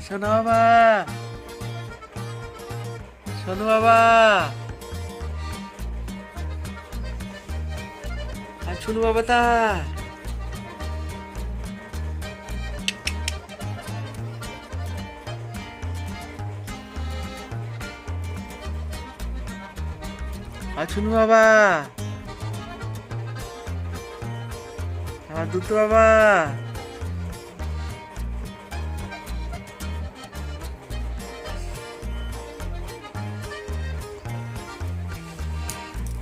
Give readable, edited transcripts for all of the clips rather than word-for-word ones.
শোনো বাবা, শোনো বাবা, আর শোনো বাবা তা আর শোনো বাবা, আমার দুটো বাবা।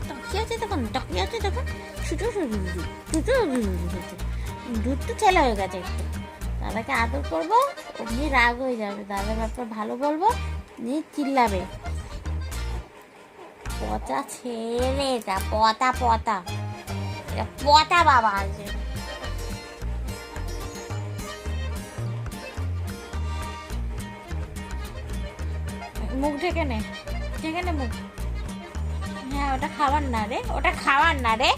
তাকিয়ে আছে তখন, তাকিয়ে আছে তখন, শুধু শুধু দুধ তো ছেলে হয়ে গেছে একটু। দাদাকে আদর করবো, অমনি রাগ হয়ে যাবে, দাদার ব্যাপার ভালো বলবো, নিয়ে চিল্লাবে। পচা ছেলে, এটা পতা পতা, এটা পতা বাবা আছে। মুখ ঢেকে নে, ঢেকে নে মুখ। হ্যাঁ, ওটা খাবার না রে, ওটা খাবার না রে।